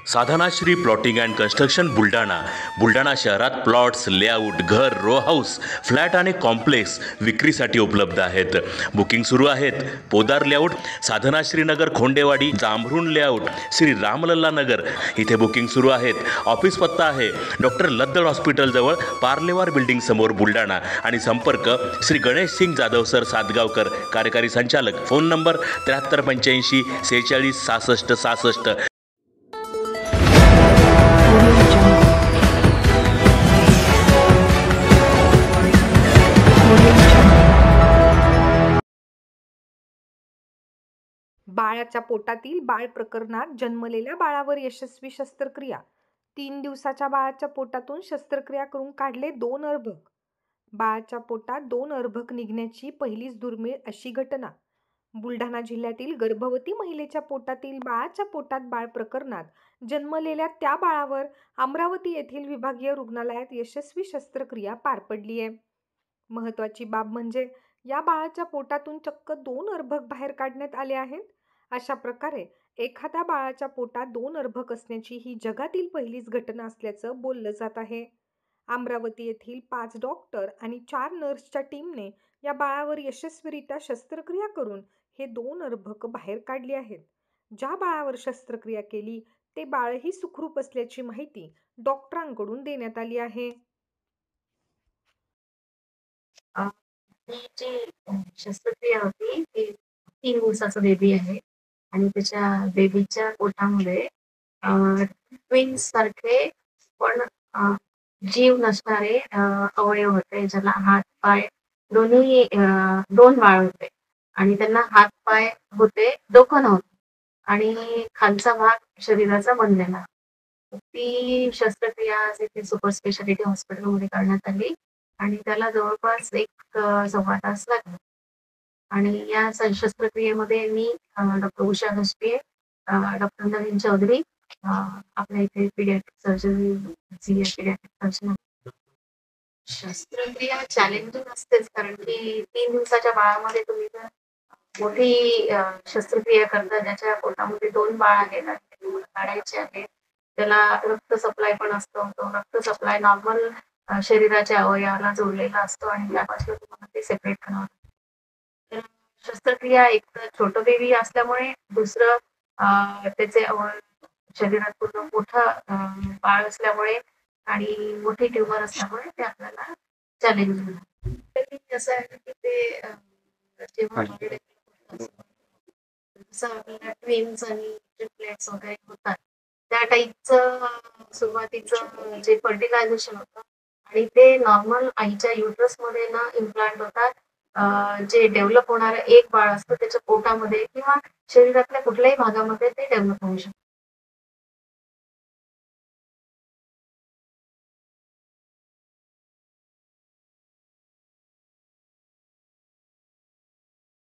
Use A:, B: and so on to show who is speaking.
A: Sadhanashri plotting and construction Buldhana शहरात plots, layout, घर, row house, flat आणि कॉम्प्लेक्स विक्रीसाठी उपलब्ध आहेत. बुकिंग सुरू आहेत. पोदार लेआउट, साधनाश्री नगर, खोंडेवाडी, जांभरुण लेआउट, श्री रामलल्ला नगर इथे बुकिंग सुरू आहेत. ऑफिस पत्ता आहे डॉक्टर लद्दड हॉस्पिटल जवळ, पार्लेवार बिल्डिंग समोर, बुलढाणा. आणि संपर्क श्री गणेश सिंग जाधव सर सातगावकर, कार्यकारी संचालक. Phone number 7385 46 66 66.
B: बाळाच्या पोटातील बाळ प्रकरणात जन्मलेल्या बाळावर यशस्वी शस्त्रक्रिया. 3 दिवसाच्या बाळाच्या पोटातून शस्त्रक्रिया करून काढले 2 अर्भक. बाळाच्या पोटात 2 अर्भक निघण्याची पहिलीच दुर्मिळ अशी घटना. बुलढाणा जिल्ह्यातील गर्भवती महिलेच्या पोटातील बाळाच्या पोटात बाळ प्रकरणात जन्मलेल्या त्या बाळावर अमरावती येथील विभागीय रुग्णालयात यशस्वी शस्त्रक्रिया पार पडली आहे. महत्त्वाची बाब म्हणजे या बाळाच्या पोटातून चक्क 2 अर्भक बाहेर काढण्यात आले आहेत. अशा प्रकारे एखाद्या बाळाच्या पोटात 2 अर्भक असण्याची ही जगातील पहिलीच घटना असल्याचं बोललं जात आहे. अमरावती येथील 5 डॉक्टर आणि 4 नर्सच्या टीमने या बाळावर यशस्वीरित्या शस्त्रक्रिया करून हे 2 अर्भक बाहेर काढली आहेत. ज्या बाळावर शस्त्रक्रिया केली ते बाळही सुखरूप असल्याची माहिती डॉक्टरांकडून देण्यात आली आहे.
C: जी शस्त्रक्रिया होती ती 3 दिवसाचा बेबी आहे आणि त्याच्या बेबीच्या पोटामध्ये ट्विन्स सारखे पण जीव नसणारे अवयव होते, ज्याला हात पाय दोन्ही 2 बाळ होते आणि त्यांना हात पाय होते, डोकं नव्हतं आणि खालचा भाग शरीराचा बनलेला. ती शस्त्रक्रिया इथे सुपर स्पेशालिटी हॉस्पिटलमध्ये करण्यात आली आणि त्याला जवळपास 1-1.25 तास लागले. आणि या शस्त्रक्रियेमध्ये मी डॉक्टर उषा घसपे, डॉक्टर नवीन चौधरी, आपल्या इथे पीडियाट्रिक सर्जरी पीडियाट्रिक सर्जन. शस्त्रक्रिया चॅलेंजिंग असतेच, कारण की 3 दिवसाच्या बाळामध्ये तुम्ही जर मोठी शस्त्रक्रिया करता, ज्याच्या पोटामध्ये 2 बाळ आहेत आणि ते तुम्हाला काढायचे आहे, त्याला रक्त सप्लाय पण असतो. तो रक्त सप्लाय नॉर्मल शरीराच्या अवयवाला जोडलेला असतो आणि त्यापासून तुम्हाला ते सेपरेट करावं लागतं. तर शस्त्रक्रिया एक तर छोटं बेबी असल्यामुळे, दुसरं त्याचे शरीरात पूर्ण मोठं बाळ असल्यामुळे आणि मोठी ट्युमर असल्यामुळे ते आपल्याला चॅलेंजिंग आहे. असं आहे की ते जेव्हा जसं आपल्याला ट्विन्स आणि ट्रिपलेट्स वगैरे होतात, त्या टाईपचं सुरुवातीचं जे फर्टिलायझेशन होतं आणि ते नॉर्मल आईच्या युटरसमध्ये न इम्प्लांट होतात, जे डेव्हलप होणारं एक बाळ असतं त्याच्या पोटामध्ये किंवा शरीरातल्या कुठल्याही भागामध्ये ते डेव्हलप होऊ शकतं.